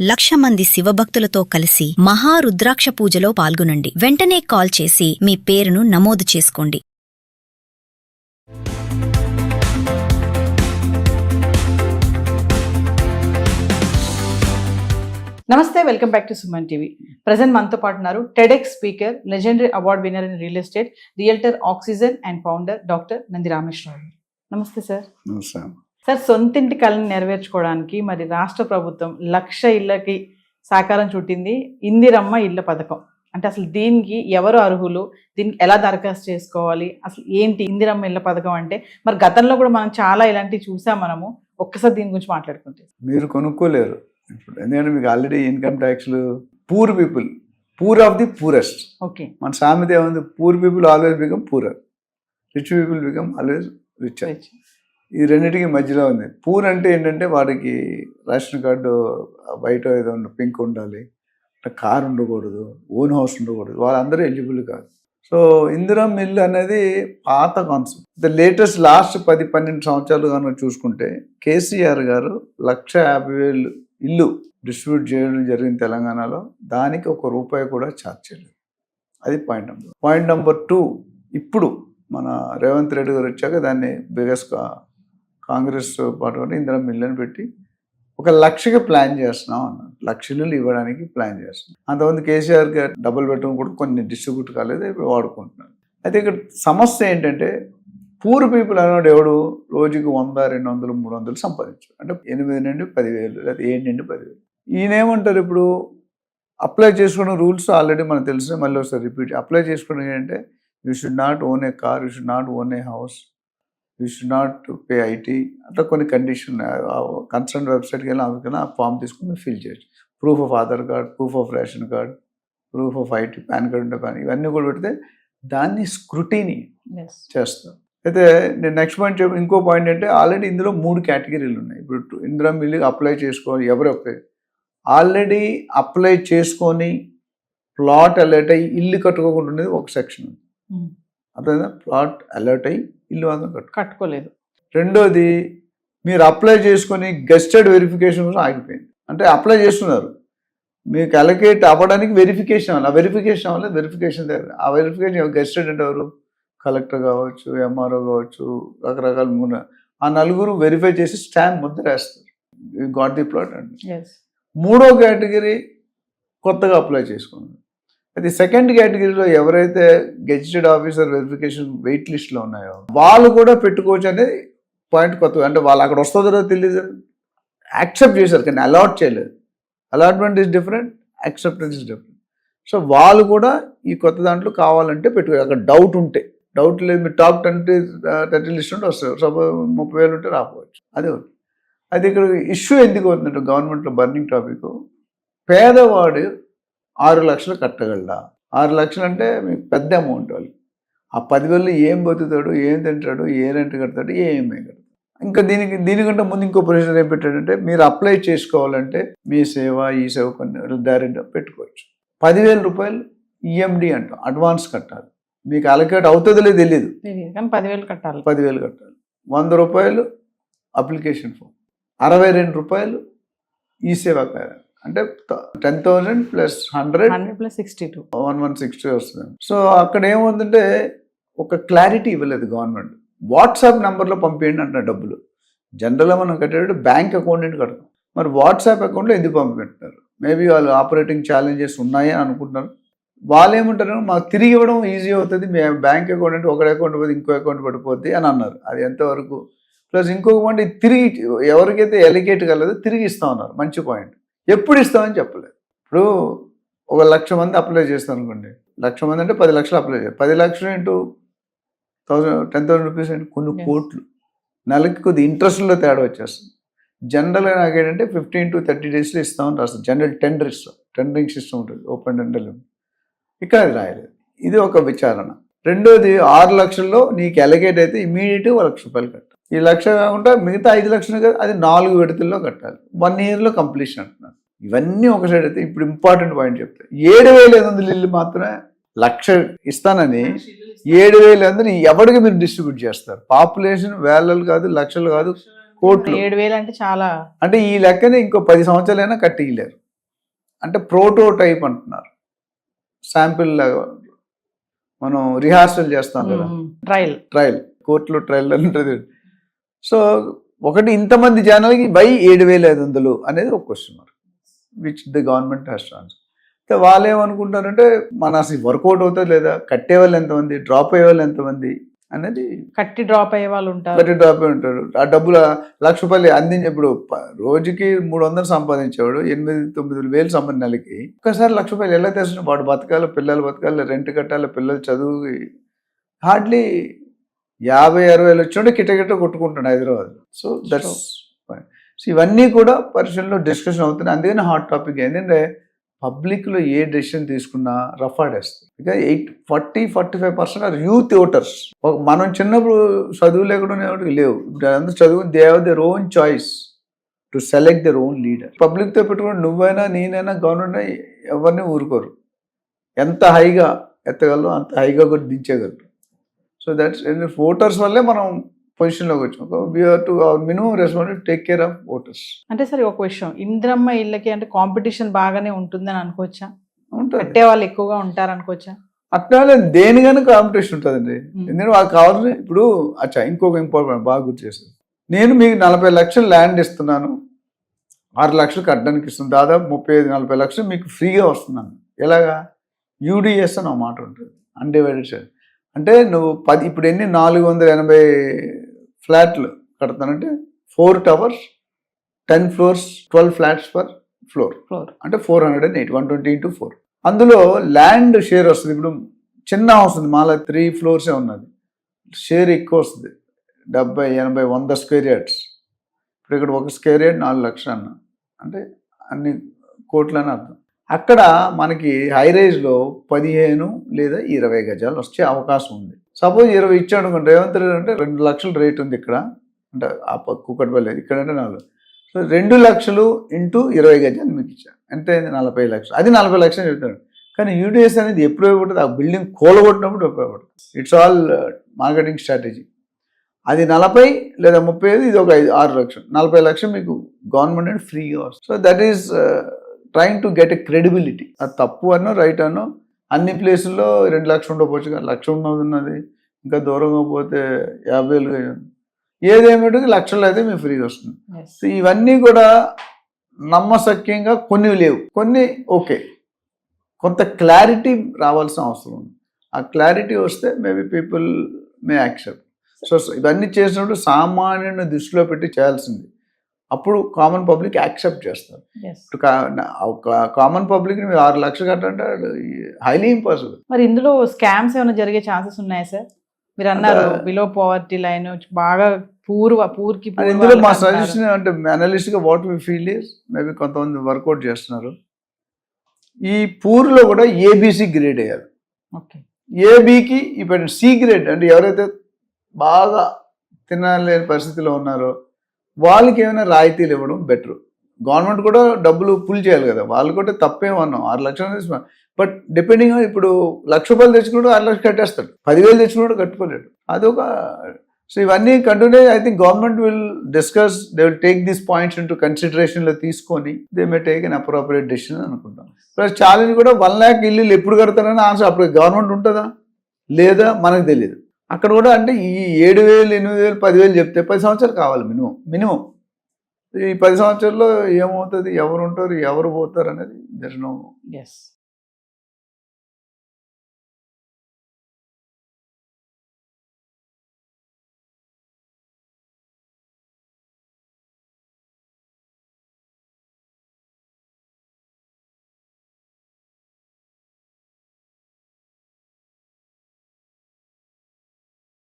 1,00,000 మంది శివభక్తులతో కలిసి మహారుద్రాక్ష పూజలో పాల్గొనండి. వెంటనే కాల్ చేసి మీ పేరును నమోదు చేసుకోండి. నమస్తే, welcome back to Suman TV. Present మనతో పాటు ఉన్నారు TEDx speaker, legendary award winner in real estate, realtor oxygen and founder doctor Nandi Rameshwar Rao. నమస్తే సార్. నమస్తే సార్, సొంతింటి కళను నెరవేర్చుకోవడానికి మరి రాష్ట్ర ప్రభుత్వం 1,00,000 ఇళ్లకి సాకారం చుట్టింది ఇందిరమ్మ ఇళ్ల పథకం. అంటే అసలు దీనికి ఎవరు అర్హులు, దీనికి ఎలా దరఖాస్తు చేసుకోవాలి, అసలు ఏంటి ఇందిరమ్మ ఇళ్ల పథకం అంటే? మరి గతంలో కూడా మనం చాలా ఇలాంటివి చూసాం. మనము ఒక్కసారి దీని గురించి మాట్లాడుకుంటే. మీరు కొనుక్కోలేరు ఇప్పుడు, ఎందుకంటే మీకు ఆల్రెడీ ఇన్కమ్ ట్యాక్స్లు poor people, poor of the poorest. Okay, మన సామెత ఏముంది? Poor people always become poorer, rich people become always rich. ఈ రెండింటికి మధ్యలో ఉంది. పూర్ అంటే ఏంటంటే వాడికి రేషన్ కార్డు బయట ఏదో పింక్ ఉండాలి, కార్ ఉండకూడదు, ఓన్ హౌస్ ఉండకూడదు, వాళ్ళందరూ ఎలిజిబుల్ కాదు. సో ఇందిరమ్మ ఇల్లు అనేది పాత కాన్సెప్ట్. ద లేటెస్ట్ లాస్ట్ 10-12 సంవత్సరాలు కనుక చూసుకుంటే కేసీఆర్ గారు 1,50,000 ఇల్లు డిస్ట్రిబ్యూట్ చేయడం జరిగింది తెలంగాణలో. దానికి ₹1 కూడా ఛార్జ్ చేయలేదు. అది పాయింట్ నెంబర్ 2. ఇప్పుడు మన రేవంత్ రెడ్డి గారు వచ్చాక దాన్ని బిగ్గెస్ట్గా కాంగ్రెస్ పార్టీ ఇందిరమ్మ ఇల్లు అని పెట్టి 1,00,000కి ప్లాన్ చేస్తున్నాం అన్నారు. 1,00,000 ఇల్లు ఇవ్వడానికి ప్లాన్ చేస్తున్నాం. అంతమంది కేసీఆర్ గారు డబుల్ బెడ్రూమ్ కూడా కొన్ని డిస్ట్రిబ్యూట్ కాలేదు, ఇప్పుడు వాడుకుంటున్నారు. అయితే ఇక్కడ సమస్య ఏంటంటే పూర్ పీపుల్ అన్నాడు ఎవడు రోజుకి 100, 200, 300 సంపాదించారు. అంటే 8 నుండి 10,000 లేదా 7 నుండి 10,000. ఈయనేమంటారు ఇప్పుడు అప్లై చేసుకున్న రూల్స్ ఆల్రెడీ మనకు తెలిసిన, మళ్ళీ ఒకసారి రిపీట్. అప్లై చేసుకోవడం ఏంటంటే you should not own A car, you should not own A house, you should not pay IT, అట్లా కొన్ని కండిషన్. కన్సర్న్ వెబ్సైట్కి వెళ్ళి అందుకని ఆ ఫామ్ తీసుకుని ఫిల్ చేయొచ్చు. Proof of Aadhaar card, proof of ration card, proof of IT, pan card ఉంటే pan, ఇవన్నీ కూడా పెడితే దాన్ని స్క్రూటీని చేస్తారు. అయితే నేను నెక్స్ట్ పాయింట్ ఇంకో పాయింట్ అంటే ఆల్రెడీ ఇందులో 3 కేటగిరీలు ఉన్నాయి. ఇప్పుడు ఇందిరమ్మ ఇల్లు అప్లై చేసుకోవాలి. ఎవరు అప్లై ఆల్రెడీ అప్లై చేసుకొని ప్లాట్ అలర్ట్ అయ్యి ఇల్లు కట్టుకోకుండా ఉండేది ఒక సెక్షన్ ఉంది. అర్థమైందా? ప్లాట్ అలర్ట్ అయ్యి ఇల్లు మాత్రం కట్టుకోలేదు. రెండోది మీరు అప్లై చేసుకొని గెస్టెడ్ వెరిఫికేషన్ కూడా ఆగిపోయింది. అంటే అప్లై చేస్తున్నారు, మీకు అలొకేట్ అవ్వడానికి వెరిఫికేషన్ అవ్వాలి. ఆ వెరిఫికేషన్ అవ్వలేదు, వెరిఫికేషన్ దగ్గర ఆ వెరిఫికేషన్ గెస్టెడ్ అంటే ఎవరు? కలెక్టర్ కావచ్చు, ఎంఆర్ఓ కావచ్చు, రకరకాల ఆ 4 వెరిఫై చేసి స్టాంప్ ముద్ర వేస్తారు, యూ గాట్ ది ప్లాట్ అండి. మూడో కేటగిరీ కొత్తగా అప్లై చేసుకున్నారు. అది సెకండ్ కేటగిరీలో ఎవరైతే గెజిటెడ్ ఆఫీసర్ వెరిఫికేషన్ వెయిట్ లిస్ట్లో ఉన్నాయో వాళ్ళు కూడా పెట్టుకోవచ్చు అనేది పాయింట్ కొత్తగా. అంటే వాళ్ళు అక్కడ వస్తుందో తెలియదు, యాక్సెప్ట్ చేశారు కానీ అలాట్ చేయలేదు. Allotment is different, acceptance is different. So వాళ్ళు కూడా ఈ కొత్త దాంట్లో కావాలంటే పెట్టుకోవాలి. అక్కడ డౌట్ ఉంటే, డౌట్ లేదు, మీరు టాప్ 30 లిస్ట్ ఉంటే వస్తారు. సపోజ్ 30,000 ఉంటే రాకపోవచ్చు. అదే ఒకటి. అది ఇక్కడ ఇష్యూ ఎందుకు అవుతుందంటే గవర్నమెంట్లో బర్నింగ్ టాపిక్, పేదవాడు 6 లక్షలు కట్టగలడా? 6 లక్షలు అంటే మీకు పెద్ద అమౌంట్. వాళ్ళు ఆ 10,000 ఏం బతుకుతాడు, ఏం తింటాడు, ఏ రెంట్ కడతాడు, ఏమీ కడతాడు. ఇంకా దీనికంటే ముందు ఇంకో ప్రొసీజర్ ఏం పెట్టాడంటే మీరు అప్లై చేసుకోవాలంటే మీ సేవ, ఈ సేవ కొన్ని డైరెక్ట్ పెట్టుకోవచ్చు. ₹10,000 ఈఎండి అంటాం, అడ్వాన్స్ కట్టాలి. మీకు అలొకేట్ అవుతుందో లేదో తెలియదు, 10,000 కట్టాలి. 10,000 కట్టాలి. ₹100 అప్లికేషన్ ఫామ్, ₹62 ఈ సేవా కార్యం. అంటే 10,000 + 100 + 62 160 వస్తుంది. సో అక్కడ ఏముందంటే ఒక క్లారిటీ ఇవ్వలేదు గవర్నమెంట్. వాట్సాప్ నెంబర్లో పంపించండి అంటున్నారు డబ్బులు. జనరల్గా మనం కట్టేటప్పుడు బ్యాంక్ అకౌంట్ నుండి కడతాం, మరి వాట్సాప్ అకౌంట్లో ఎందుకు పంపించారు? మేబీ వాళ్ళు ఆపరేటింగ్ ఛాలెంజెస్ ఉన్నాయి అని అనుకుంటున్నారు. వాళ్ళు ఏమంటారు, మాకు తిరిగి ఇవ్వడం ఈజీ అవుతుంది, మేము బ్యాంక్ అకౌంట్ అంటే ఒక అకౌంట్ పోతే ఇంకో అకౌంట్ పడిపోద్ది అని అన్నారు. అది ఎంతవరకు? ప్లస్ ఇంకొక పాయింట్, తిరిగి ఎవరికైతే ఎలికేట్ కలదో తిరిగి ఇస్తా ఉన్నారు. మంచి పాయింట్. ఎప్పుడు ఇస్తామని చెప్పలేదు. ఇప్పుడు 1,00,000 మంది అప్లై చేస్తారు అనుకోండి, 1,00,000 మంది అంటే 10 లక్షలు అప్లై చేయాలి. 10 లక్షలు ఇంటూ 10,000 రూపీస్ అంటే కొన్ని కోట్లు. నెలకి కొద్ది ఇంట్రెస్ట్లో తేడా వచ్చేస్తుంది. జనరల్గా నాకేంటంటే 15 to 30 డేస్లో ఇస్తామని రాస్తుంది. జనరల్ టెండరింగ్ సిస్టమ్ ఉంటుంది, ఓపెన్ టెండర్. ఇక్కడ అది రాయలేదు. ఇది ఒక విచారణ. రెండోది 6 లక్షల్లో నీకు ఎలకేట్ అయితే ఇమీడియట్గా ₹1,00,000 కట్టాలి. ఈ 1,00,000 కాకుండా మిగతా 5 లక్షలు కదా, అది 4 విడతల్లో కట్టాలి. 1 ఇయర్లో కంప్లీషన్ అంటున్నారు. ఇవన్నీ ఒక సైడ్ అయితే ఇప్పుడు ఇంపార్టెంట్ పాయింట్ చెప్తాను. 7,500 ఇల్లు మాత్రమే 1,00,000 ఇస్తానని 7,500 ఎవరికి మీరు డిస్ట్రిబ్యూట్ చేస్తారు? పాపులేషన్ వేలలు కాదు, లక్షలు కాదు, కోట్లు. 7,000 అంటే చాలా. అంటే ఈ లెక్కనే ఇంకో 10 సంవత్సరాలైనా కట్టియలేరు. అంటే ప్రోటోటైప్ అంటున్నారు, శాంపిల్ లాగా మనం రిహార్సల్ చేస్తాం కదా, ట్రయల్ కోర్టులో ట్రయల్ ఉంటుంది. సో ఒకటి ఇంతమంది జనాలకి వై 7,500 అనేది ఒక question mark which the government has to answer. అయితే వాళ్ళు ఏమనుకుంటారంటే మన అసలు వర్కౌట్ అవుతుంది లేదా, కట్టే వాళ్ళు ఎంతమంది, డ్రాప్ అయ్యే వాళ్ళు ఎంతమంది అనేది. కట్టి డ్రాప్ అయ్యే వాళ్ళు ఉంటారు, కట్టి డ్రాప్ అయ్యి ఉంటారు. ఆ డబ్బులు ₹1,00,000 అందించి ఇప్పుడు రోజుకి 300 సంపాదించేవాడు 8,000-9,000 వేలు సంపాదించిన నెలకి ఒక్కసారి ₹1,00,000 ఎలా తెచ్చిన వాడు బతకాలి, పిల్లలు బతకాలి, రెంట్ కట్టాలి, పిల్లలు చదువు, హార్డ్లీ 50-60 వేలు వచ్చినట్టు కిటకిట కొట్టుకుంటాడు హైదరాబాద్. సో దట్స్ సో ఇవన్నీ కూడా పరిశీలనలో డిస్కషన్ అవుతున్నాయి. అందుకని హాట్ టాపిక్ ఏంటంటే పబ్లిక్లో ఏ డెసిషన్ తీసుకున్నా రఫ్ ఆడేస్తుంది. ఇక 40-45% ఆర్ యూత్ ఓటర్స్. మనం చిన్నప్పుడు చదువు లేకుండా లేవు, ఇప్పుడు అందరూ చదువు, they have their own choice to select their own leader. పబ్లిక్తో పెట్టుకుని నువ్వైనా నేనైనా గవర్నమెంట్ ఎవరిని ఊరుకోరు, ఎంత హైగా ఎత్తగలరు అంత హైగా కూడా దించేయగలరు. సో దట్స్ ఓటర్స్ వల్లే మనం పొజిషన్లోకి వచ్చాం. We have to minimum responsibility take care of voters. అంటే సరే ఒక విషయం, ఇందిరమ్మ ఇళ్ళకి అంటే కాంపిటీషన్ బాగానే ఉంటుందని అనుకోవచ్చా? ఉంటుంది, కట్టే వాళ్ళు ఎక్కువగా ఉంటారు అనుకోవచ్చా? అట్లా దేనికైనా కాంపిటీషన్ ఉంటుందండి. ఎందుకంటే వాళ్ళకి కావాల్సింది ఇప్పుడు ఇంకొక ఇంపార్టెంట్ బాగా గుర్తు చేస్తుంది. నేను మీకు 40 లక్షలు ల్యాండ్ ఇస్తున్నాను, 6 లక్షలు కట్టడానికి ఇస్తున్నాను, దాదాపు 35-40 లక్షలు మీకు ఫ్రీగా వస్తున్నాను. ఎలాగా? యూడిఎస్ అని ఒక మాట ఉంటుంది, అన్డివైడెడ్ షేర్. అంటే నువ్వు ఇప్పుడు ఎన్ని 480 ఫ్లాట్లు కడతానంటే 4 towers 10 floors 12 flats per floor అంటే 480, 120 into 4. అందులో ల్యాండ్ షేర్ వస్తుంది. ఇప్పుడు చిన్న హౌస్ ఉంది, మాలా 3 ఫ్లోర్సే ఉన్నది, షేర్ ఎక్కువ వస్తుంది, 70, 80, 100 స్క్వేర్ యార్డ్స్. ఇప్పుడు ఇక్కడ 1 స్క్వేర్ యార్డ్ 4 లక్షలు అన్న అంటే అన్ని కోట్లని అర్థం. అక్కడ మనకి హైరైజ్లో 15 లేదా 20 గజాలు వచ్చే అవకాశం ఉంది. సపోజ్ 20 ఇచ్చాడు అనుకోండి, రేవంత్ రెడ్డి అంటే 2 లక్షలు రేట్ ఉంది ఇక్కడ, అంటే ఆ కుక్కటిపల్లి ఇక్కడ అంటే 4. సో 2 లక్షలు ఇంటూ 20 గజాలు మీకు ఇచ్చాను, అంటే 40 లక్షలు. అది 40 లక్షలు చెప్తాడు. కానీ యూడిఎస్ అనేది ఎప్పుడు ఉపయోగపడుతుంది? ఆ బిల్డింగ్ కూలగొట్టినప్పుడు ఉపయోగపడుతుంది. It's all marketing strategy. అది 40 లేదా 35, ఇది ఒక 6 లక్షలు, 40 లక్షలు మీకు గవర్నమెంట్ అంటే ఫ్రీగా వస్తుంది. So that is trying to get a credibility. అది తప్పు అన్నో రైట్ అన్నో అన్ని ప్లేసుల్లో 2 లక్షలు ఉండకపోవచ్చు, 1 లక్ష ఉన్నది, ఇంకా దూరంగా పోతే 50,000 ఏదేమిటి లక్షలు అయితే మీకు ఫ్రీగా వస్తుంది. సో ఇవన్నీ కూడా నమ్మశక్యంగా కొన్ని లేవు, కొన్ని ఓకే, కొంత క్లారిటీ రావాల్సిన అవసరం ఉంది. ఆ క్లారిటీ వస్తే maybe people may accept. So ఇవన్నీ చేసినప్పుడు సామాన్యుని దృష్టిలో పెట్టి చేయాల్సింది, అప్పుడు కామన్ పబ్లిక్ యాక్సెప్ట్ చేస్తారు. కామన్ పబ్లిక్ 6 లక్షలు కట్టంటే హైలీ ఇంపాసిబుల్. మరి ఇందులో స్కామ్స్ ఏమైనా జరిగే ఛాన్సెస్ ఉన్నాయా సార్? మీరు అన్నారు బిలో పవర్టీ లైన్ బాగా పూర్కి. ఇందులో మా సజెషన్ అంటే అనలిస్ట్గా what we feel is maybe కొంతమంది వర్కౌట్ చేస్తున్నారు. ఈ పూర్లో కూడా ఏబిసి గ్రేడ్ వేయాలి. ఓకే, ఏబికి ఇప్పుడు సి గ్రేడ్ అంటే ఎవరైతే బాగా తినలేని పరిస్థితిలో ఉన్నారో వాళ్ళకి ఏమైనా రాయితీలు ఇవ్వడం బెటర్. గవర్నమెంట్ కూడా డబ్బులు పుల్ చేయాలి కదా, వాళ్ళు కూడా తప్పేమన్నాం 6 లక్షలు తీసుకున్నాం. బట్ డిపెండింగ్ ఇప్పుడు ₹1,00,000 తెచ్చుకున్నాడు 6 లక్షలు కట్టేస్తాడు, 10,000 తెచ్చుకున్నాడు కట్టుకోలేడు. అదొక. సో ఇవన్నీ continue. I think government will discuss, they will take these points into కన్సిడరేషన్లో తీసుకొని they may take an appropriate decision అనుకుంటాం. ప్లస్ ఛాలెంజ్ కూడా 1 lakh ఇల్లు ఎప్పుడు కడతారని ఆన్సర్ అప్పుడు గవర్నమెంట్ ఉంటుందా లేదా మనకు తెలియదు. అక్కడ కూడా అంటే ఈ 7,000, 8,000, 10,000 చెప్తే 10 సంవత్సరాలు కావాలి మినిమం. ఈ 10 సంవత్సరాల్లో ఏమవుతుంది, ఎవరు ఉంటారు, ఎవరు పోతారు అనేది దర్ నో.